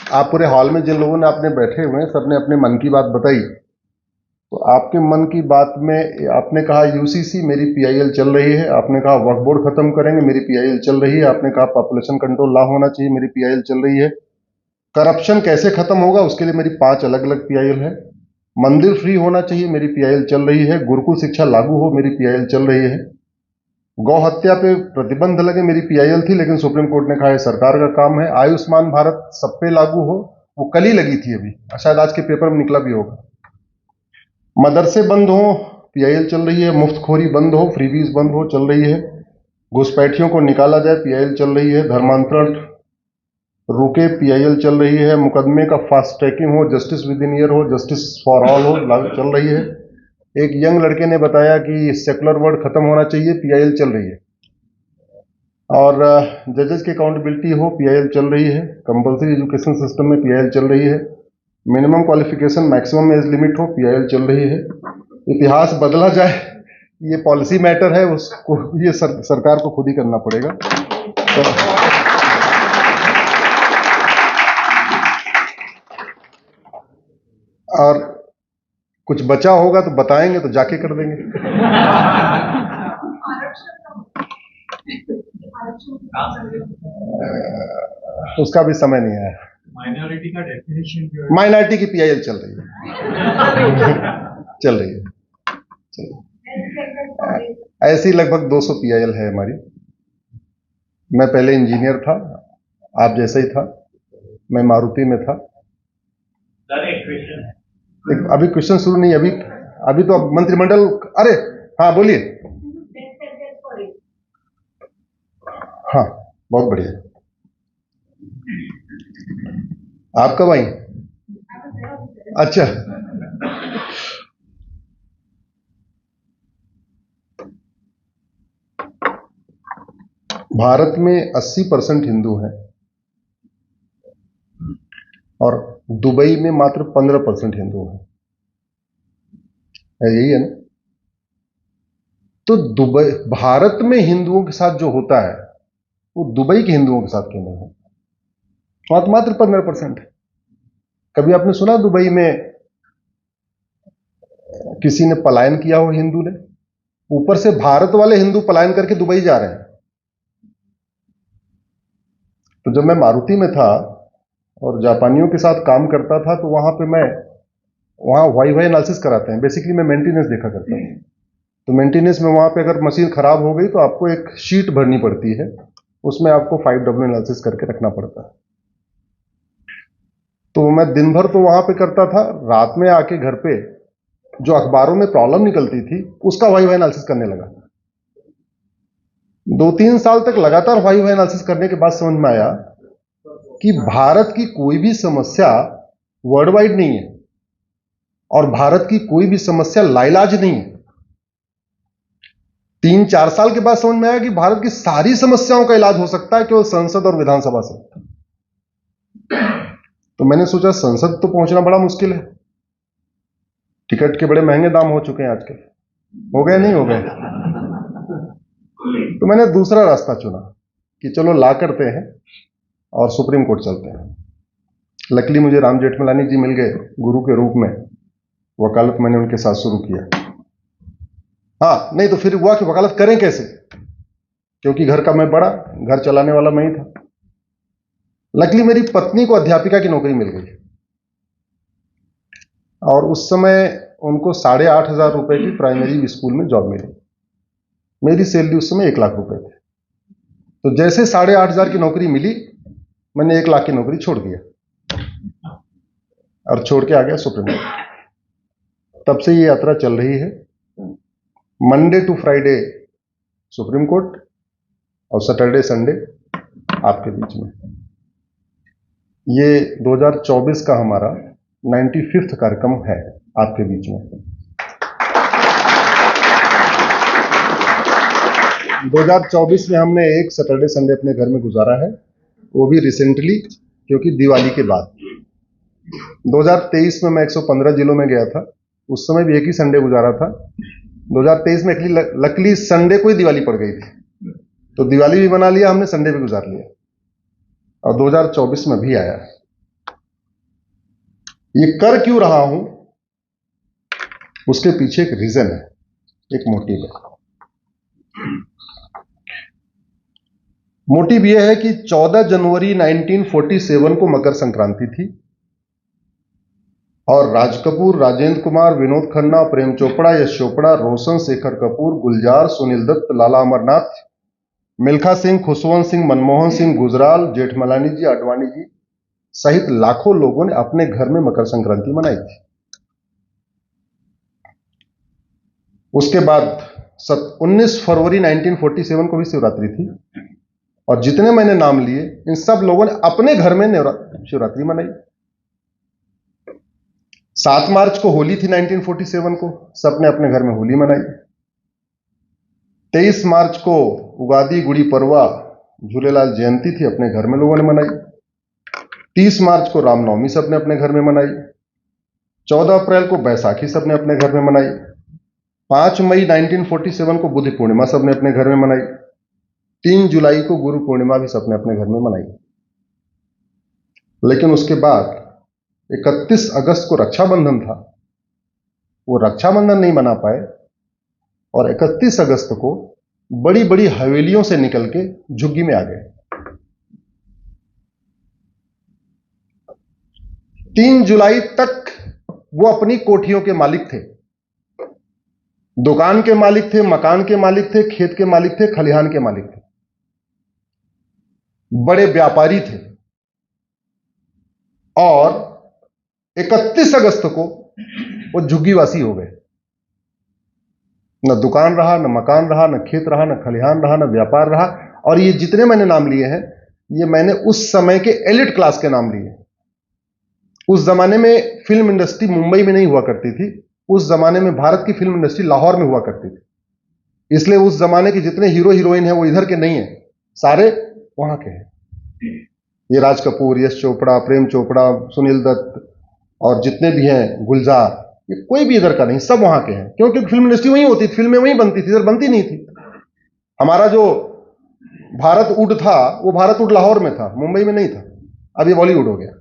आप पूरे हॉल में जिन लोगों ने अपने बैठे हुए हैं सबने अपने मन की बात बताई, तो आपके मन की बात में आपने कहा यूसीसी मेरी पीआईएल चल रही है, आपने कहा वक्फ बोर्ड खत्म करेंगे मेरी पीआईएल चल रही है, आपने कहा पॉपुलेशन कंट्रोल लॉ होना चाहिए मेरी पीआईएल चल रही है, करप्शन कैसे खत्म होगा उसके लिए मेरी 5 अलग अलग पीआईएल है, मंदिर फ्री होना चाहिए मेरी पीआईएल चल रही है, गुरुकुल शिक्षा लागू हो मेरी पीआईएल चल रही है, गौ हत्या पे प्रतिबंध लगे मेरी पीआईएल थी, लेकिन सुप्रीम कोर्ट ने कहा सरकार का काम है, आयुष्मान भारत सब पे लागू हो, वो कल ही लगी थी अभी, शायद आज के पेपर में निकला भी होगा, मदरसे बंद हो पीआईएल चल रही है, मुफ्तखोरी बंद हो, फ्रीबीज बंद हो चल रही है, घुसपैठियों को निकाला जाए पीआईएल चल रही है, धर्मांतरण रुके पीआईएल चल रही है, मुकदमे का फास्ट ट्रैकिंग हो, जस्टिस विद इन ईयर हो, जस्टिस फॉर ऑल हो, चल रही है। एक यंग लड़के ने बताया कि सेकुलर वर्ड खत्म होना चाहिए, पीआईएल चल रही है, और जजेस की अकाउंटेबिलिटी हो, पीआईएल चल रही है, कंपलसरी एजुकेशन सिस्टम में पीआईएल चल रही है, minimum qualification maximum age limit हो, पीआईएल चल रही है, इतिहास बदला जाए ये पॉलिसी मैटर है, उसको ये सरकार को खुद ही करना पड़ेगा। तो और कुछ बचा होगा तो बताएंगे तो जाके कर देंगे। उसका भी समय नहीं आया। माइनॉरिटी का डेफिनेशन जो है, माइनॉरिटी की पीआईएल चल रही है चल रही है, ऐसी लगभग 200 पीआईएल है हमारी। मैं पहले इंजीनियर था, आप जैसा ही था, मैं मारुति में था। एक क्वेश्चन है, अभी क्वेश्चन शुरू नहीं, अभी तो अब मंत्रिमंडल, अरे हाँ बोलिए। हाँ बहुत बढ़िया। आप कब आई? अच्छा, भारत में 80% हिंदू हैं और दुबई में मात्र 15% हिंदू हैं, यही है ना? तो दुबई, भारत में हिंदुओं के साथ जो होता है वो दुबई के हिंदुओं के साथ क्यों नहीं है? मात्र 15% है। कभी आपने सुना दुबई में किसी ने पलायन किया हो हिंदू ने? ऊपर से भारत वाले हिंदू पलायन करके दुबई जा रहे हैं। तो जब मैं मारुति में था और जापानियों के साथ काम करता था, तो वहां वाई वाई एनालिसिस कराते हैं, बेसिकली मैं मेंटेनेंस देखा करता था। तो मेंटेनेंस में वहां पे अगर मशीन खराब हो गई तो आपको एक शीट भरनी पड़ती है, उसमें आपको 5W एनालिसिस करके रखना पड़ता है। तो मैं दिन भर तो वहां पे करता था, रात में आके घर पे जो अखबारों में प्रॉब्लम निकलती थी उसका वाई वाई एनालिसिस करने लगा। 2-3 साल तक लगातार वाई वाई एनालिसिस करने के बाद समझ में आया कि भारत की कोई भी समस्या वर्ल्ड वाइड नहीं है और भारत की कोई भी समस्या लाइलाज नहीं है। 3-4 साल के बाद समझ में आया कि भारत की सारी समस्याओं का इलाज हो सकता है केवल संसद और विधानसभा से। तो मैंने सोचा संसद तो पहुंचना बड़ा मुश्किल है, टिकट के बड़े महंगे दाम हो चुके हैं आजकल, हो गए नहीं हो गए? तो मैंने दूसरा रास्ता चुना कि चलो ला करते हैं और सुप्रीम कोर्ट चलते हैं। लकीली मुझे राम जेठमलानी जी मिल गए गुरु के रूप में, वकालत मैंने उनके साथ शुरू किया। हाँ, नहीं तो फिर हुआ कि वकालत करें कैसे, क्योंकि घर का मैं बड़ा, घर चलाने वाला मैं ही था। लकीली मेरी पत्नी को अध्यापिका की नौकरी मिल गई और उस समय उनको 8,500 रुपए की प्राइमरी स्कूल में जॉब मिली। मेरी सैलरी उस समय 1 लाख रुपए थी। तो जैसे 8,500 की नौकरी मिली, मैंने 1 लाख की नौकरी छोड़ दिया और छोड़ के आ गया सुप्रीम कोर्ट। तब से ये यात्रा चल रही है, Monday to Friday supreme court और सैटरडे संडे आपके बीच में। ये 2024 का हमारा 95वां कार्यक्रम है आपके बीच में। 2024 में हमने एक सैटरडे संडे अपने घर में गुजारा है, वो भी रिसेंटली, क्योंकि दिवाली के बाद। 2023 में मैं 115 जिलों में गया था, उस समय भी एक ही संडे गुजारा था। 2023 में लकली संडे को ही दिवाली पड़ गई थी, तो दिवाली भी मना लिया हमने, संडे भी गुजार लिया, और 2024 में भी आया। ये कर क्यों रहा हूं, उसके पीछे एक रीजन है, एक मोटिव है। मोटिव यह है कि 14 जनवरी 1947 को मकर संक्रांति थी और राज कपूर, राजेंद्र कुमार, विनोद खन्ना, प्रेम चोपड़ा, यश चोपड़ा, रोशन, शेखर कपूर, गुलजार, सुनील दत्त, लाला अमरनाथ, मिल्खा सिंह, खुशवंत सिंह, मनमोहन सिंह, गुजराल, जेठमलानी जी, आडवाणी जी सहित लाखों लोगों ने अपने घर में मकर संक्रांति मनाई थी। उसके बाद 19 फरवरी 1947 को भी शिवरात्रि थी और जितने मैंने नाम लिए इन सब लोगों ने अपने घर में शिवरात्रि मनाई। 7 मार्च को होली थी 1947 को, सबने अपने घर में होली मनाई। 23 मार्च को उगादी, गुड़ी पड़वा, झूलेलाल जयंती थी, अपने घर में लोगों ने मनाई। 30 मार्च को रामनवमी सबने अपने घर में मनाई। 14 अप्रैल को बैसाखी सबने अपने घर में मनाई। 5 मई 1947 को बुद्ध पूर्णिमा सबने अपने घर में मनाई। 3 जुलाई को गुरु पूर्णिमा भी सबने अपने घर में मनाई। लेकिन उसके बाद 31 अगस्त को रक्षाबंधन था, वो रक्षाबंधन नहीं मना पाए और 31 अगस्त को बड़ी बड़ी हवेलियों से निकल के झुग्गी में आ गए। 3 जुलाई तक वो अपनी कोठियों के मालिक थे, दुकान के मालिक थे, मकान के मालिक थे, खेत के मालिक थे, खलिहान के मालिक थे, बड़े व्यापारी थे। और 31 अगस्त को वो झुग्गीवासी हो गए। न दुकान रहा, न मकान रहा, न खेत रहा, न खलिहान रहा, न व्यापार रहा। और ये जितने मैंने नाम लिए हैं, ये मैंने उस समय के एलिट क्लास के नाम लिए। उस जमाने में फिल्म इंडस्ट्री मुंबई में नहीं हुआ करती थी, उस जमाने में भारत की फिल्म इंडस्ट्री लाहौर में हुआ करती थी। इसलिए उस जमाने के जितने हीरो हीरोइन हैं वो इधर के नहीं हैं, सारे वहां के हैं। ये राज कपूर, यश चोपड़ा, प्रेम चोपड़ा, सुनील दत्त और जितने भी हैं, गुलजार, ये कोई भी इधर का नहीं, सब वहां के हैं। क्योंकि फिल्म इंडस्ट्री वहीं होती थी, फिल्में वहीं बनती थी, इधर बनती नहीं थी। हमारा जो भारत वुड था वो भारत वुड लाहौर में था, मुंबई में नहीं था। अब ये बॉलीवुड हो गया।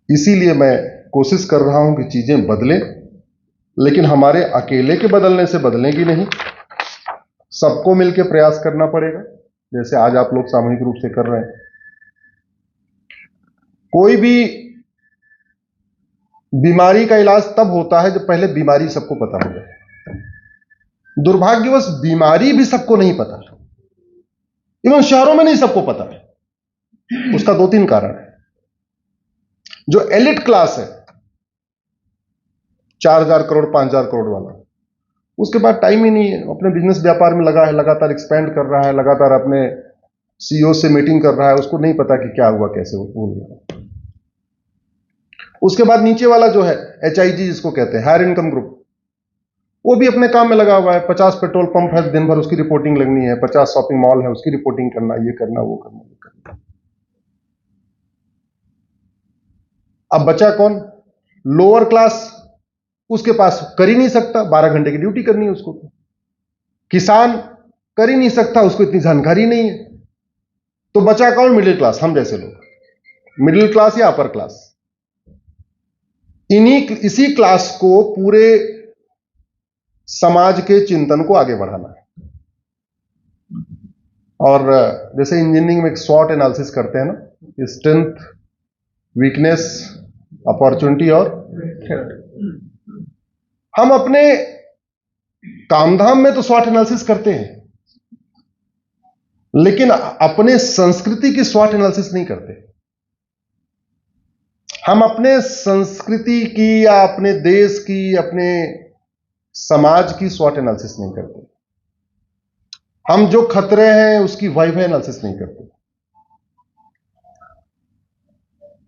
इसीलिए मैं कोशिश कर रहा हूं कि चीजें बदलें, लेकिन हमारे अकेले के बदलने से बदलेंगी नहीं, सबको मिलकर प्रयास करना पड़ेगा, जैसे आज आप लोग सामूहिक रूप से कर रहे हैं। कोई भी बीमारी का इलाज तब होता है जब पहले बीमारी सबको पता हो जाए। दुर्भाग्यवश बीमारी भी सबको नहीं पता, इवन शहरों में नहीं सबको पता है। उसका 2-3 कारण है। जो एलिट क्लास है, 4000 करोड़ 5000 करोड़ वाला, उसके बाद टाइम ही नहीं है, अपने बिजनेस व्यापार में लगा है, लगातार एक्सपेंड कर रहा है, लगातार अपने सीईओ से मीटिंग कर रहा है, उसको नहीं पता कि क्या हुआ, कैसे हुआ। उसके बाद नीचे वाला जो है HIG जिसको कहते हैं, हायर इनकम ग्रुप, वो भी अपने काम में लगा हुआ है। 50 पेट्रोल पंप है, दिन भर उसकी रिपोर्टिंग लगनी है, 50 शॉपिंग मॉल है, उसकी रिपोर्टिंग करना, ये करना, वो करना, ये करना। अब बचा कौन? लोअर क्लास, उसके पास कर ही नहीं सकता, 12 घंटे की ड्यूटी करनी है उसको। किसान कर ही नहीं सकता, उसको इतनी जानकारी नहीं है। तो बचा कौन? मिडिल क्लास, हम जैसे लोग। मिडिल क्लास या अपर क्लास, इसी क्लास को पूरे समाज के चिंतन को आगे बढ़ाना है। और जैसे इंजीनियरिंग में एक स्वॉट एनालिसिस करते हैं ना, स्ट्रेंथ, वीकनेस, अपॉर्चुनिटी और थ्रेट। हम अपने कामधाम में तो स्वॉट एनालिसिस करते हैं, लेकिन अपने संस्कृति की स्वॉट एनालिसिस नहीं करते। हम अपने संस्कृति की या अपने देश की, अपने समाज की स्वॉट एनालिसिस नहीं करते। हम जो खतरे हैं उसकी वाइवा एनालिसिस नहीं करते।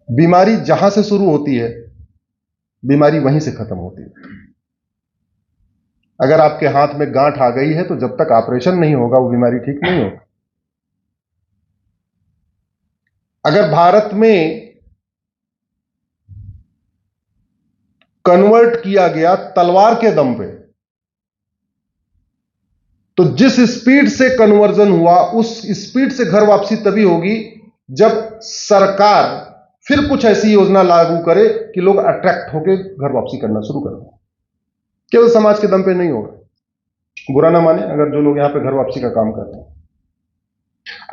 बीमारी जहां से शुरू होती है, बीमारी वहीं से खत्म होती है। अगर आपके हाथ में गांठ आ गई है तो जब तक ऑपरेशन नहीं होगा वो बीमारी ठीक नहीं होगी। अगर भारत में कन्वर्ट किया गया तलवार के दम पे, तो जिस स्पीड से कन्वर्जन हुआ उस स्पीड से घर वापसी तभी होगी जब सरकार फिर कुछ ऐसी योजना लागू करे कि लोग अट्रैक्ट होकर घर वापसी करना शुरू कर दें। केवल समाज के दम पे नहीं होगा, बुरा ना माने अगर जो लोग यहां पे घर वापसी का काम कर रहे हैं।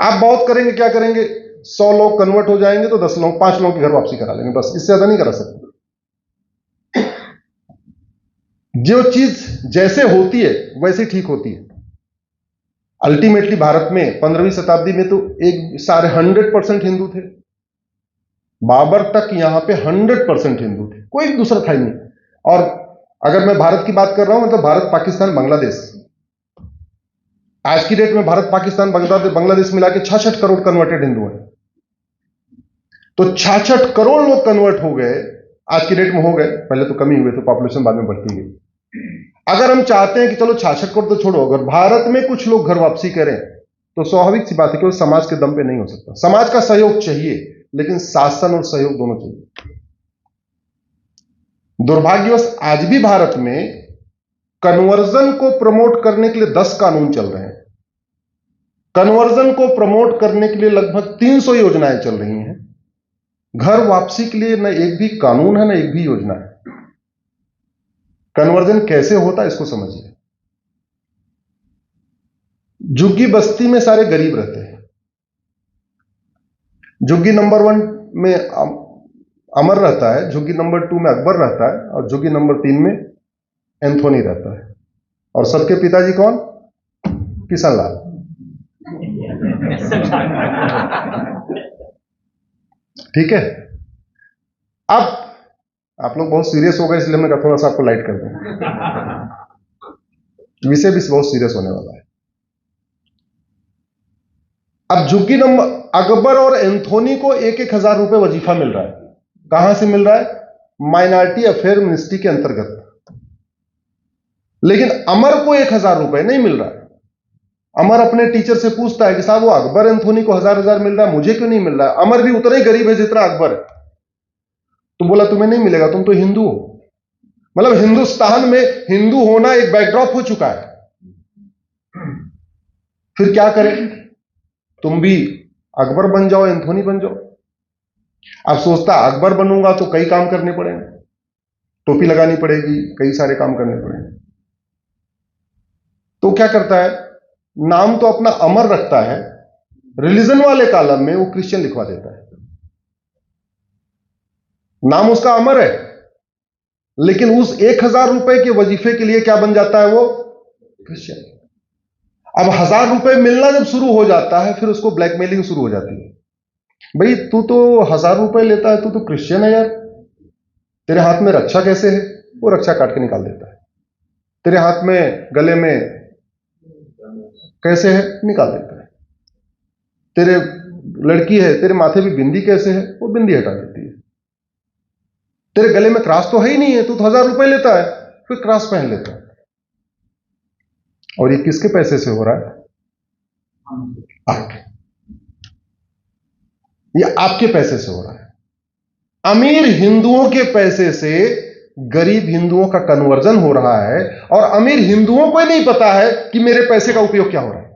आप बहुत करेंगे, क्या करेंगे, 100 लोग कन्वर्ट हो जाएंगे तो 10 लोग 5 लोगों की घर वापसी करा लेंगे, बस, इससे ज्यादा नहीं करा सकते। जो चीज जैसे होती है वैसे ठीक होती है। अल्टीमेटली भारत में 15वीं शताब्दी में तो एक सारे 100% हिंदू थे, बाबर तक यहां पे 100% हिंदू थे, कोई दूसरा था ही नहीं। और अगर मैं भारत की बात कर रहा हूं मतलब भारत, पाकिस्तान, बांग्लादेश, आज की डेट में भारत, पाकिस्तान, बांग्लादेश मिला के 66 करोड़ कन्वर्टेड हिंदू हैं। तो 66 करोड़ लोग कन्वर्ट हो गए, आज की डेट में हो गए, पहले तो कमी हुए तो पॉपुलेशन बाद में बढ़ती गई। अगर हम चाहते हैं कि चलो 66 करोड़ तो छोड़ो, अगर भारत में कुछ लोग घर वापसी करें तो स्वाभाविक सी बात है कि वो समाज के दम पे नहीं हो सकता। समाज का सहयोग चाहिए, लेकिन शासन और सहयोग दोनों चाहिए। दुर्भाग्यवश आज भी भारत में कन्वर्जन को प्रमोट करने के लिए 10 कानून चल रहे हैं। कन्वर्जन को प्रमोट करने के लिए लगभग 300 योजनाएं चल रही हैं। घर वापसी के लिए न एक भी कानून है, न एक भी योजना है। कन्वर्जन कैसे होता है इसको समझिए। झुग्गी बस्ती में सारे गरीब रहते हैं। झुग्गी नंबर 1 में अमर रहता है, झुग्गी नंबर 2 में अकबर रहता है, और झुग्गी नंबर 3 में एंथोनी रहता है। और सबके पिताजी कौन? किशनलाल। ठीक है। अब आप लोग बहुत सीरियस हो गए, इसलिए मैं थोड़ा सा आपको लाइट कर दूं। विषय भी बहुत सीरियस होने वाला है। अब झुग्गी नंबर, अकबर और एंथोनी को 1,000 रुपए वजीफा मिल रहा है। कहां से मिल रहा है? माइनॉरिटी अफेयर मिनिस्ट्री के अंतर्गत। लेकिन अमर को 1,000 रुपए नहीं मिल रहा है। अमर अपने टीचर से पूछता है कि साहब वो अकबर एंथोनी को 1,000 मिल रहा है, मुझे क्यों नहीं मिल रहा है? अमर भी उतना ही गरीब है जितना अकबर है। तो बोला तुम्हें नहीं मिलेगा, तुम तो हिंदू हो। मतलब हिंदुस्तान में हिंदू होना एक बैकड्रॉप हो चुका है। फिर क्या करें? तुम भी अकबर बन जाओ, एंथोनी बन जाओ। अब सोचता अकबर बनूंगा तो कई काम करने पड़ेंगे, टोपी लगानी पड़ेगी, कई सारे काम करने पड़ेंगे। तो क्या करता है, नाम तो अपना अमर रखता है, रिलीजन वाले कॉलम में वो क्रिश्चियन लिखवा देता है। नाम उसका अमर है, लेकिन उस 1,000 रुपए के वजीफे के लिए क्या बन जाता है वो? क्रिश्चियन। अब 1,000 रुपए मिलना जब शुरू हो जाता है, फिर उसको ब्लैकमेलिंग शुरू हो जाती है। भाई तू तो 1,000 रुपए लेता है, तू तो क्रिश्चियन है यार, तेरे हाथ में रक्षा कैसे है? वो रक्षा काट के निकाल देता है। तेरे हाथ में, गले में कैसे है? निकाल देता है। तेरे लड़की है, तेरे माथे पे बिंदी कैसे है? वो बिंदी हटा देती है। तेरे गले में क्रॉस तो है ही नहीं है, तू तो 1,000 रुपए लेता है, फिर क्रॉस पहन लेता है। और ये किसके पैसे से हो रहा है? आपके। ये आपके पैसे से हो रहा है। अमीर हिंदुओं के पैसे से गरीब हिंदुओं का कन्वर्जन हो रहा है, और अमीर हिंदुओं को ही नहीं पता है कि मेरे पैसे का उपयोग क्या हो रहा है।